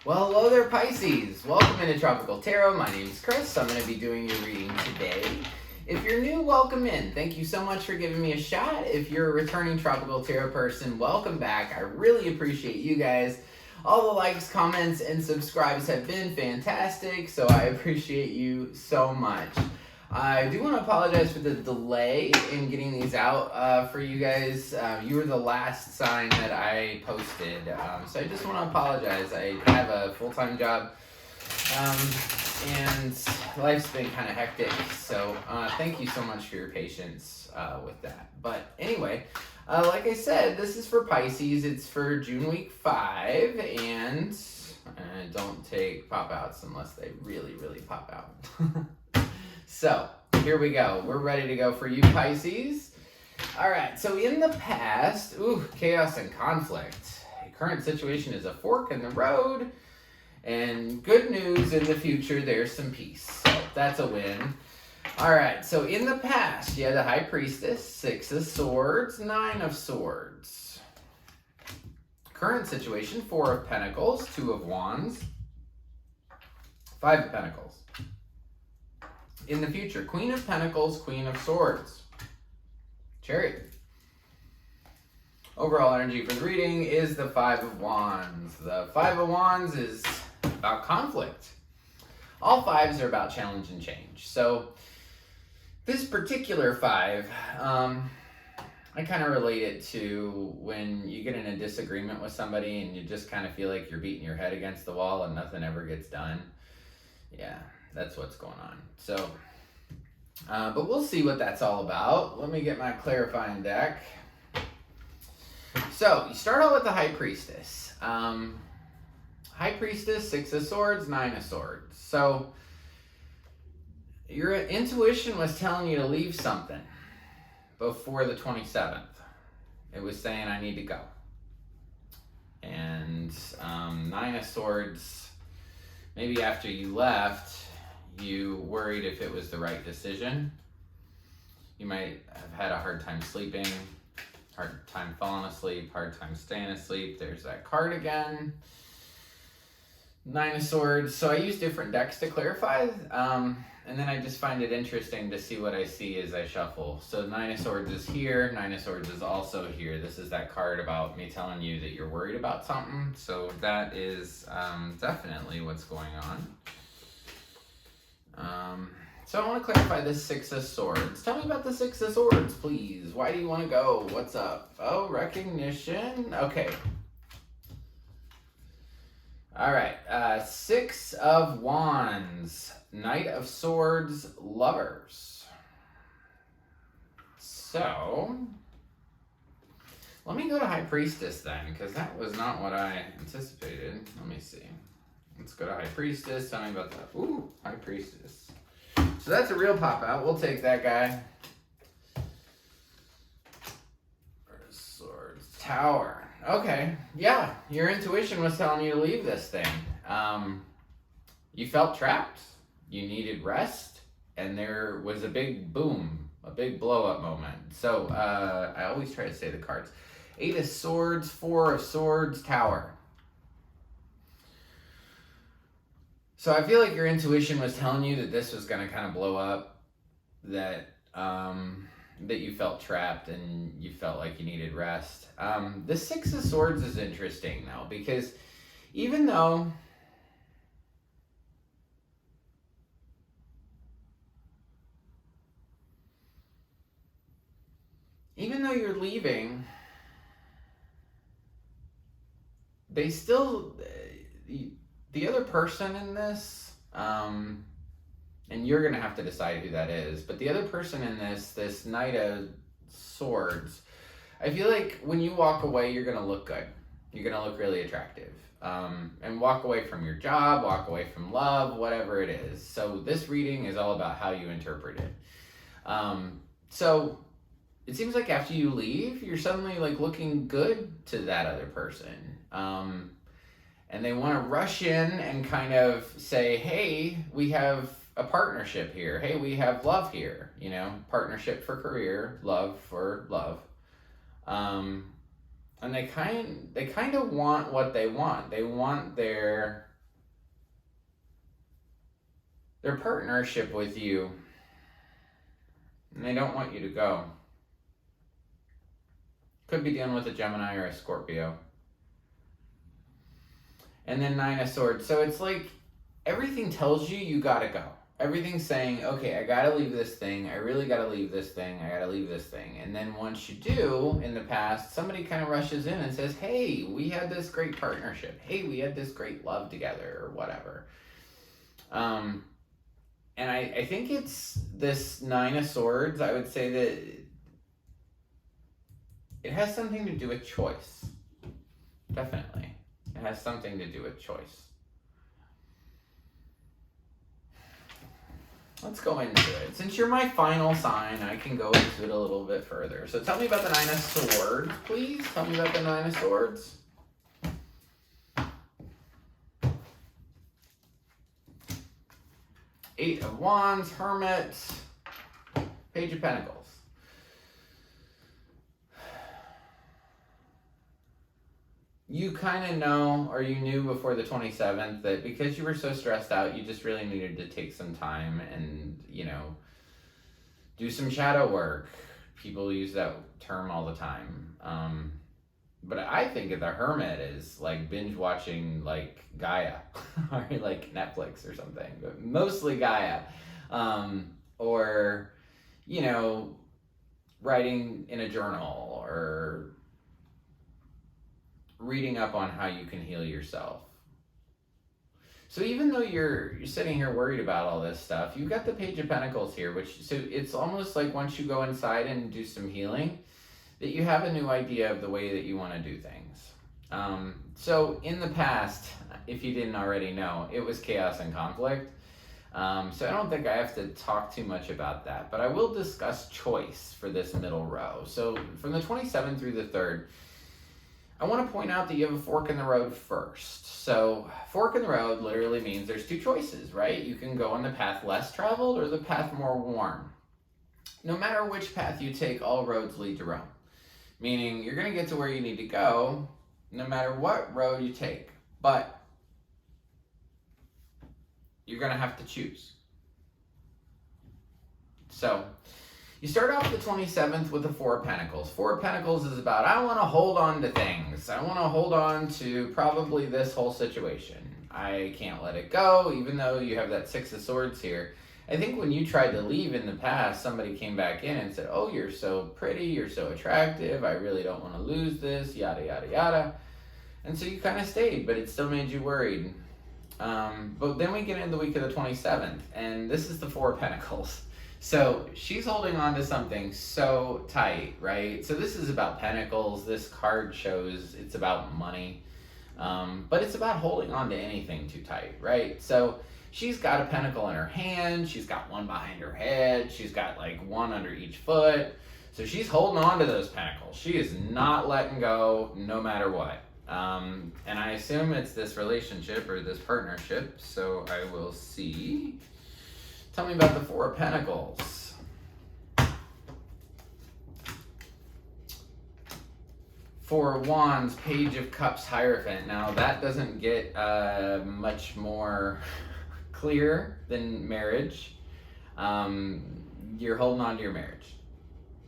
Well, hello there, Pisces. Welcome into Tropical Tarot. My name is Chris. I'm going to be doing your reading today. If you're new, welcome in. Thank you so much for giving me a shot. If you're a returning Tropical Tarot person, welcome back. I really appreciate you guys. All the likes, comments, and subscribes have been fantastic, so I appreciate you so much. I do want to apologize for the delay in getting these out for you guys. You were the last sign that I posted, so I just want to apologize. I have a full-time job, and life's been kind of hectic, so thank you so much for your patience with that. But anyway, like I said, this is for Pisces. It's for June week 5, and don't take pop-outs unless they really, really pop out. So, here we go. We're ready to go for you, Pisces. All right, so in the past, chaos and conflict. The current situation is a fork in the road, and good news in the future, there's some peace. So, that's a win. All right, so in the past, you had the High Priestess, 6 of Swords, 9 of Swords. Current situation, 4 of Pentacles, 2 of Wands, 5 of Pentacles. In the future, Queen of Pentacles, Queen of Swords, Chariot. Overall energy for the reading is the 5 of Wands. The 5 of Wands is about conflict. All 5s are about challenge and change. So this particular 5, I kind of relate it to when you get in a disagreement with somebody and you just kind of feel like you're beating your head against the wall and nothing ever gets done. Yeah. That's what's going on. So, but we'll see what that's all about. Let me get my clarifying deck. So, you start out with the High Priestess. High Priestess, 6 of Swords, 9 of Swords. So, your intuition was telling you to leave something before the 27th. It was saying, I need to go. And 9 of Swords, maybe after you left, you worried if it was the right decision. You might have had a hard time sleeping, hard time falling asleep, hard time staying asleep. There's that card again. 9 of Swords. So I use different decks to clarify, and then I just find it interesting to see what I see as I shuffle. So 9 of Swords is here. 9 of Swords is also here. This is that card about me telling you that you're worried about something. So that is definitely what's going on. So I want to clarify this 6 of Swords. Tell me about the 6 of Swords, please. Why do you want to go? What's up? Oh, recognition. Okay. All right. 6 of Wands. Knight of Swords. Lovers. So, let me go to High Priestess then, because that was not what I anticipated. Let me see. Let's go to High Priestess. Tell me about that. Ooh, High Priestess. So that's a real pop out. We'll take that guy. Swords. Tower. Okay. Yeah, your intuition was telling you to leave this thing. You felt trapped. You needed rest. And there was a big boom. A big blow up moment. So I always try to say the cards. 8 of Swords. 4 of Swords. Tower. So I feel like your intuition was telling you that this was going to kind of blow up, that that you felt trapped and you felt like you needed rest. The 6 of Swords is interesting though, because even though you're leaving, they still... the other person in this, and you're going to have to decide who that is, but the other person in this Knight of Swords, I feel like when you walk away, you're going to look good. You're going to look really attractive. And walk away from your job, walk away from love, whatever it is. So this reading is all about how you interpret it. So it seems like after you leave, you're suddenly like looking good to that other person. And they want to rush in and kind of say, hey, we have a partnership here. Hey, we have love here. You know, partnership for career, love for love. And they kind of want what they want. They want their their partnership with you, and they don't want you to go. Could be dealing with a Gemini or a Scorpio. And then Nine of Swords. So it's like everything tells you gotta go. Everything's saying, okay, I gotta leave this thing. I really gotta leave this thing. I gotta leave this thing. And then once you do, in the past, somebody kind of rushes in and says, hey, we had this great partnership. Hey, we had this great love together, or whatever. And I think it's this Nine of Swords. I would say that it has something to do with choice. Definitely. It has something to do with choice. Let's go into it. Since you're my final sign, I can go into it a little bit further. So tell me about the Nine of Swords, please. Tell me about the Nine of Swords. Eight of Wands, Hermit, Page of Pentacles. You kind of know, or you knew before the 27th, that because you were so stressed out, you just really needed to take some time and, do some shadow work. People use that term all the time. But I think of the Hermit as like binge watching like Gaia or like Netflix or something, but mostly Gaia. Or, writing in a journal or reading up on how you can heal yourself. So even though you're sitting here worried about all this stuff, you've got the Page of Pentacles here, so it's almost like once you go inside and do some healing, that you have a new idea of the way that you want to do things. So in the past, if you didn't already know, it was chaos and conflict. So I don't think I have to talk too much about that, but I will discuss choice for this middle row. So from the 27th through the 3rd, I want to point out that you have a fork in the road first. So fork in the road literally means there's two choices, right? You can go on the path less traveled or the path more worn. No matter which path you take, all roads lead to Rome. Meaning you're going to get to where you need to go no matter what road you take. But you're going to have to choose. So you start off the 27th with the Four of Pentacles. Four of Pentacles is about, I want to hold on to things. I want to hold on to probably this whole situation. I can't let it go, even though you have that Six of Swords here. I think when you tried to leave in the past, somebody came back in and said, oh, you're so pretty, you're so attractive, I really don't want to lose this, yada, yada, yada. And so you kind of stayed, but it still made you worried. But then we get into the week of the 27th, and this is the Four of Pentacles. So she's holding on to something so tight, right? So this is about pentacles. This card shows it's about money, but it's about holding on to anything too tight, right? So she's got a pentacle in her hand. She's got one behind her head. She's got like one under each foot. So she's holding on to those pentacles. She is not letting go no matter what. And I assume it's this relationship or this partnership. So I will see. Tell me about the Four of Pentacles. Four of Wands, Page of Cups, Hierophant. Now that doesn't get much more clear than marriage. You're holding on to your marriage.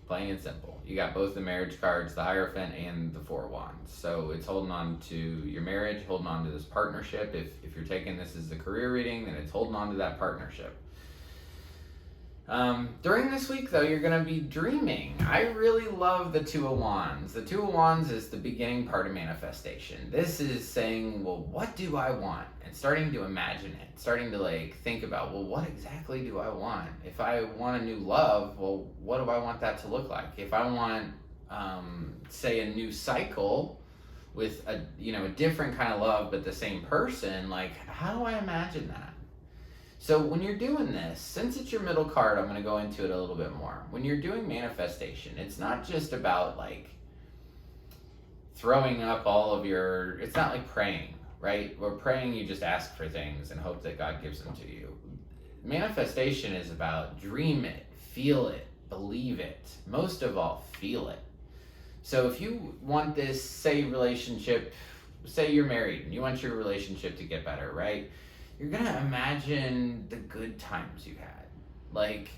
Plain and simple. You got both the marriage cards, the Hierophant and the Four of Wands. So it's holding on to your marriage, holding on to this partnership. If you're taking this as a career reading, then it's holding on to that partnership. During this week, though, you're going to be dreaming. I really love the Two of Wands. The Two of Wands is the beginning part of manifestation. This is saying, well, what do I want? And starting to imagine it. Starting to, like, think about, well, what exactly do I want? If I want a new love, well, what do I want that to look like? If I want, say, a new cycle with a different kind of love but the same person, like, how do I imagine that? So when you're doing this, since it's your middle card, I'm going to go into it a little bit more. When you're doing manifestation, it's not just about like throwing up all of your, it's not like praying, right? Or praying, you just ask for things and hope that God gives them to you. Manifestation is about dream it, feel it, believe it. Most of all, feel it. So if you want this, say, relationship, say you're married and you want your relationship to get better, right? you're gonna imagine the good times you had. Like,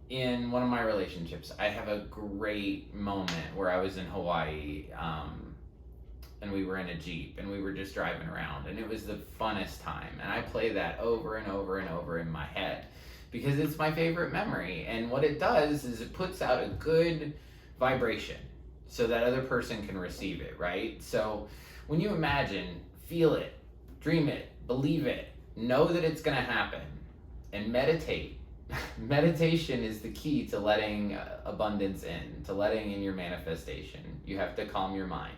in one of my relationships, I have a great moment where I was in Hawaii, and we were in a Jeep and we were just driving around, and it was the funnest time. And I play that over and over and over in my head because it's my favorite memory. And what it does is it puts out a good vibration so that other person can receive it, right? So when you imagine, feel it, dream it, believe it, know that it's gonna happen, and meditate. Meditation is the key to letting abundance in, to letting in your manifestation. You have to calm your mind.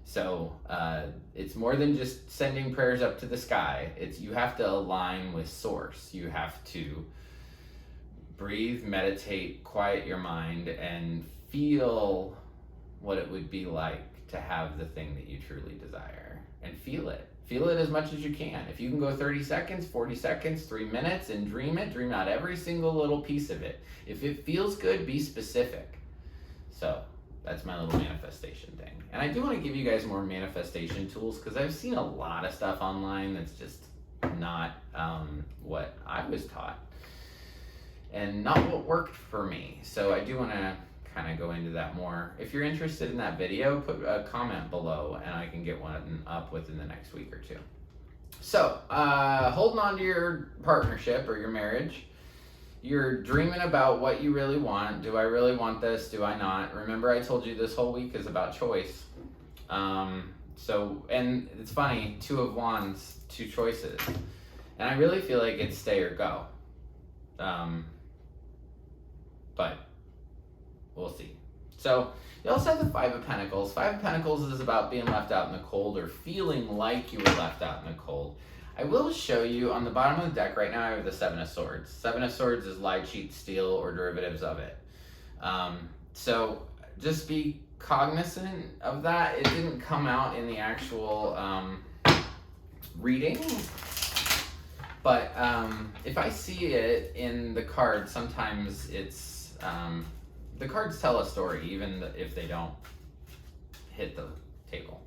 So it's more than just sending prayers up to the sky. You have to align with source. You have to breathe, meditate, quiet your mind, and feel what it would be like to have the thing that you truly desire. And feel it. Feel it as much as you can. If you can go 30 seconds, 40 seconds, 3 minutes, and dream it, dream out every single little piece of it. If it feels good, be specific. So that's my little manifestation thing. And I do want to give you guys more manifestation tools because I've seen a lot of stuff online that's just not what I was taught and not what worked for me. So I do want to kind of go into that more. If you're interested in that video, put a comment below and I can get one up within the next week or two. So holding on to your partnership or your marriage, you're dreaming about what you really want. Do I really want this? Do I not? Remember, I told you this whole week is about choice. And it's funny, 2 of Wands, 2 choices. And I really feel like it's stay or go. But we'll see. So you also have the 5 of Pentacles. 5 of Pentacles is about being left out in the cold or feeling like you were left out in the cold. I will show you on the bottom of the deck right now. I have the 7 of Swords. 7 of Swords is lie, cheat, steal, or derivatives of it. So just be cognizant of that. It didn't come out in the actual reading, but if I see it in the cards, sometimes it's the cards tell a story, even if they don't hit the table.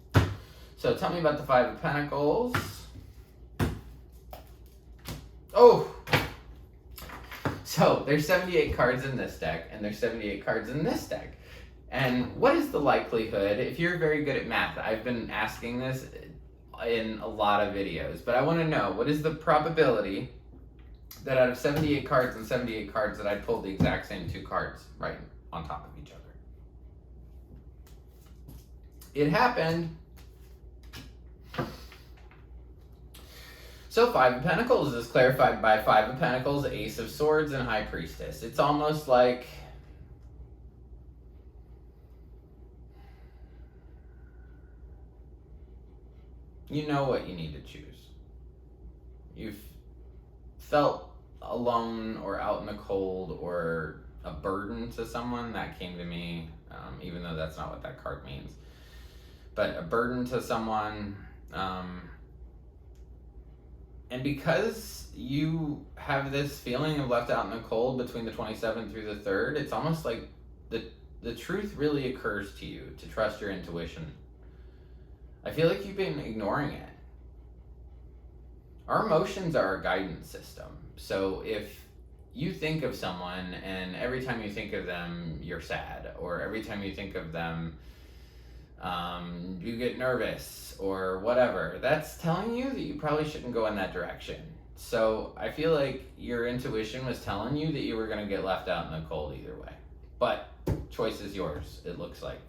So tell me about the 5 of Pentacles. Oh! So there's 78 cards in this deck, and there's 78 cards in this deck. And what is the likelihood, if you're very good at math, I've been asking this in a lot of videos, but I want to know, what is the probability that out of 78 cards and 78 cards that I pulled the exact same 2 cards right on top of each other? It happened. So 5 of Pentacles is clarified by 5 of Pentacles, Ace of Swords, and High Priestess. It's almost like you know what you need to choose. You've felt alone or out in the cold or a burden to someone. That came to me, even though that's not what that card means. But a burden to someone, and because you have this feeling of left out in the cold between the 27th through the 3rd, it's almost like the truth really occurs to you to trust your intuition. I feel like you've been ignoring it. Our emotions are our guidance system. So if you think of someone and every time you think of them, you're sad, or every time you think of them, you get nervous or whatever, that's telling you that you probably shouldn't go in that direction. So I feel like your intuition was telling you that you were going to get left out in the cold either way. But choice is yours, it looks like.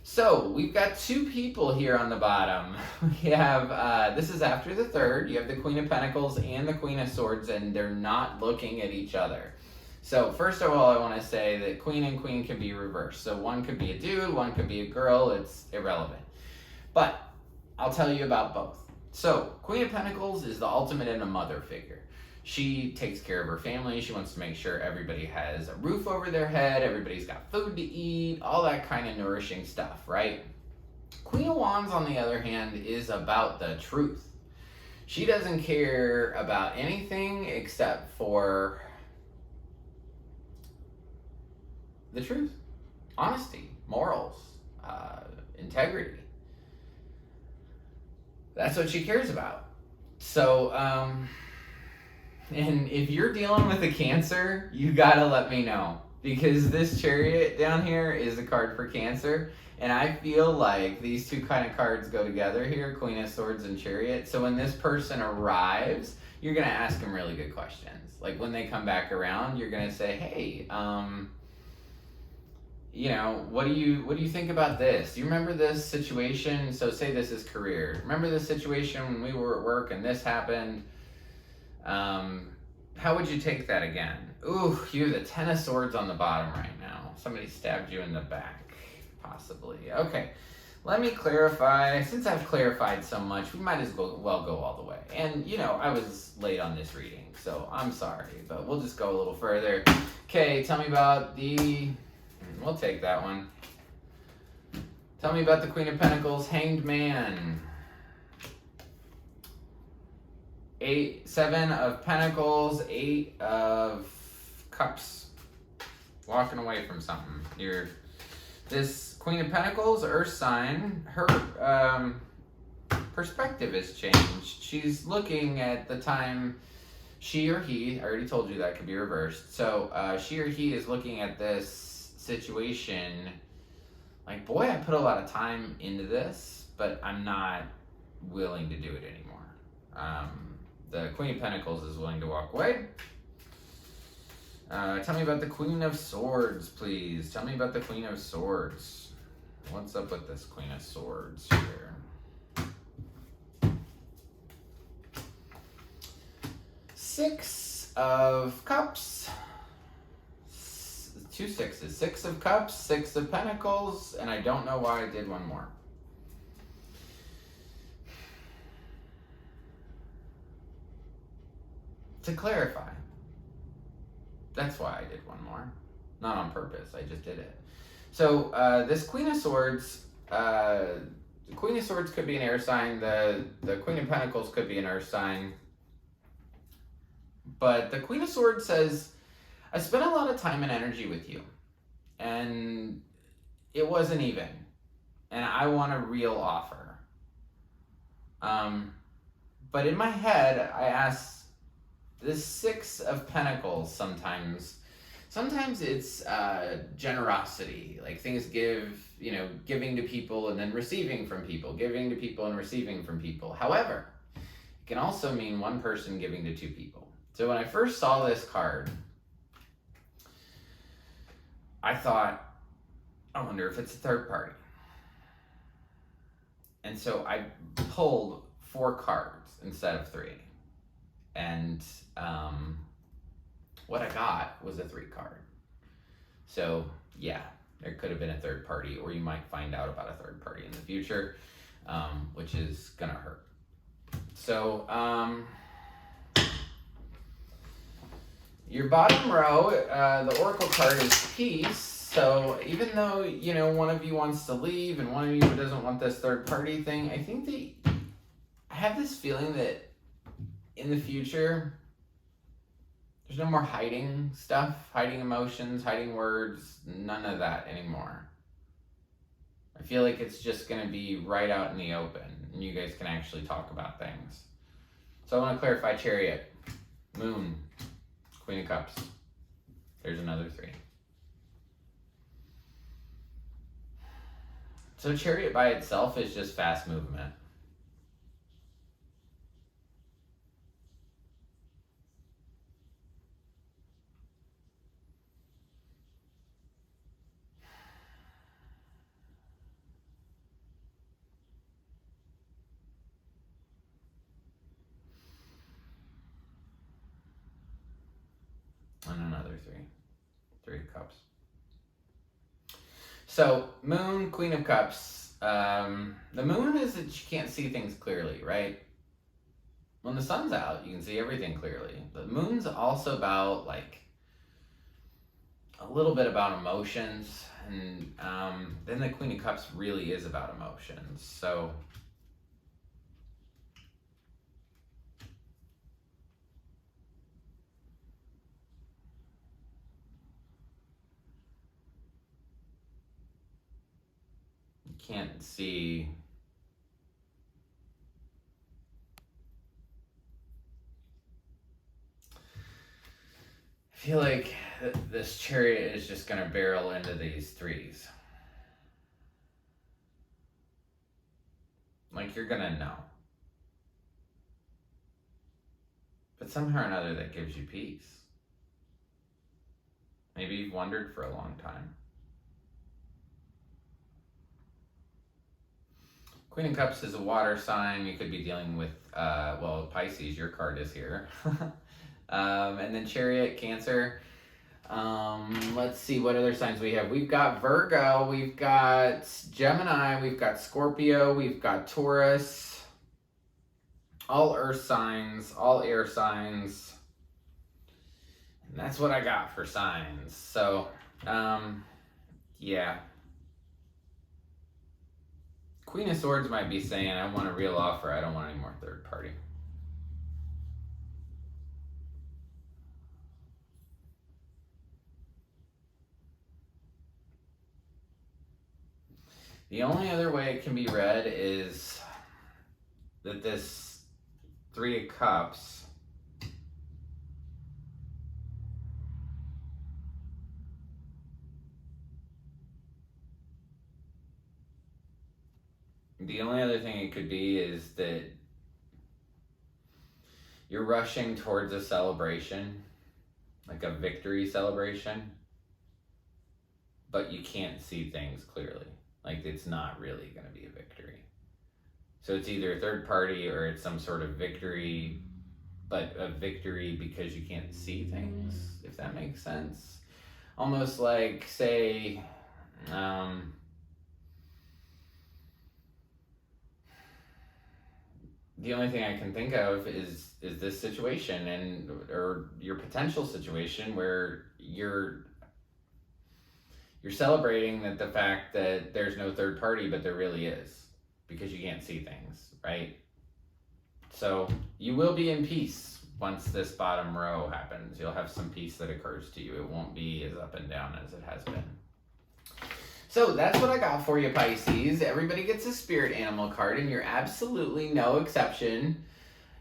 So we've got 2 people here on the bottom. We have, this is after the 3rd, you have the Queen of Pentacles and the Queen of Swords, and they're not looking at each other. So first of all, I want to say that Queen and Queen can be reversed. So one could be a dude, one could be a girl, it's irrelevant. But I'll tell you about both. So Queen of Pentacles is the ultimate in a mother figure. She takes care of her family. She wants to make sure everybody has a roof over their head, everybody's got food to eat, all that kind of nourishing stuff, right? Queen of Wands, on the other hand, is about the truth. She doesn't care about anything except for the truth, honesty, morals, integrity. That's what she cares about. So, and if you're dealing with a Cancer, you gotta let me know. Because this Chariot down here is a card for Cancer. And I feel like these two kind of cards go together here, Queen of Swords and Chariot. So when this person arrives, you're gonna ask them really good questions. Like when they come back around, you're gonna say, hey, you know, what do you think about this? Do you remember this situation? So say this is career. Remember this situation when we were at work and this happened? How would you take that again? Ooh, you have the Ten of Swords on the bottom right now. Somebody stabbed you in the back, possibly. Okay, let me clarify. Since I've clarified so much, we might as well go all the way. And, you know, I was late on this reading, so I'm sorry, but we'll just go a little further. Okay, tell me about the... We'll take that one. Tell me about the Queen of Pentacles, Hanged Man. 7 of Pentacles, 8 of Cups. Walking away from something. This Queen of Pentacles, Earth sign, her perspective has changed. She's looking at the time she or he, I already told you that could be reversed. So she or he is looking at this situation like, boy, I put a lot of time into this, but I'm not willing to do it anymore. The Queen of Pentacles is willing to walk away. Tell me about the Queen of Swords, please. Tell me about the Queen of Swords. What's up with this Queen of Swords here? 6 of Cups. 2 sixes. 6 of Cups, 6 of Pentacles, and I don't know why I did one more. To clarify, that's why I did one more. Not on purpose, I just did it. So this Queen of Swords, the Queen of Swords could be an air sign, the Queen of Pentacles could be an earth sign. But the Queen of Swords says, I spent a lot of time and energy with you, and it wasn't even, and I want a real offer. But in my head, I asked, this 6 of Pentacles sometimes it's generosity, like things giving to people and then receiving from people, giving to people and receiving from people. However, it can also mean one person giving to 2 people. So when I first saw this card, I thought, I wonder if it's a third party. And so I pulled 4 cards instead of 3. And what I got was a 3 card. So yeah, there could have been a third party, or you might find out about a third party in the future, which is gonna hurt. So your bottom row, the Oracle card is Peace. So even though, you know, one of you wants to leave and one of you doesn't want this third party thing, I think that I have this feeling that in the future, there's no more hiding stuff, hiding emotions, hiding words, none of that anymore. I feel like it's just going to be right out in the open, and you guys can actually talk about things. So I want to clarify Chariot, Moon, Queen of Cups. There's another 3. So Chariot by itself is just fast movement. And another 3 of Cups. So Moon, Queen of Cups. The Moon is that you can't see things clearly, right? When the sun's out, you can see everything clearly. The Moon's also about, like, a little bit about emotions, and then the Queen of Cups really is about emotions. So you can't see feel like this Chariot is just going to barrel into these threes. Like, you're going to know. But somehow or another, that gives you peace. Maybe you've wondered for a long time. Queen of Cups is a water sign. You could be dealing with, well, Pisces, your card is here. And then Chariot, Cancer. Let's see what other signs we have. We've got Virgo, we've got Gemini, we've got Scorpio, we've got Taurus. All earth signs, all air signs. And that's what I got for signs. So, yeah. Queen of Swords might be saying, I want a real offer. I don't want any more third party. The only other way it can be read is that this Three of Cups the only other thing it could be is that you're rushing towards a celebration, like a victory celebration, but you can't see things clearly. Like, it's not really going to be a victory. So it's either a third party or it's some sort of victory, but a victory because you can't see things, if that makes sense. Almost like, say, the only thing I can think of is this situation or your potential situation where you're celebrating the fact that there's no third party, but there really is, because you can't see things, right? So you will be in peace once this bottom row happens. You'll have some peace that occurs to you. It won't be as up and down as it has been. So that's what I got for you, Pisces. Everybody gets a spirit animal card, and you're absolutely no exception.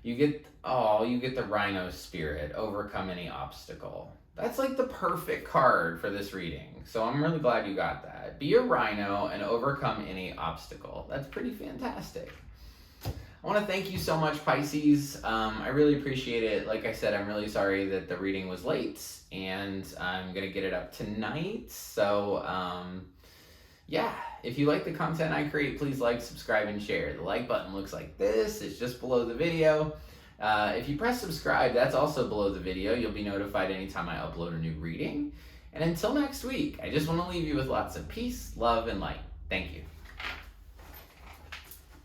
You get the Rhino spirit, overcome any obstacle. That's like the perfect card for this reading. So I'm really glad you got that. Be a rhino and overcome any obstacle. That's pretty fantastic. I want to thank you so much, Pisces. I really appreciate it. Like I said, I'm really sorry that the reading was late, and I'm going to get it up tonight. So, yeah, if you like the content I create, please like, subscribe, and share. The like button looks like this. It's just below the video. If you press subscribe, that's also below the video. You'll be notified anytime I upload a new reading. And until next week, I just want to leave you with lots of peace, love, and light. Thank you.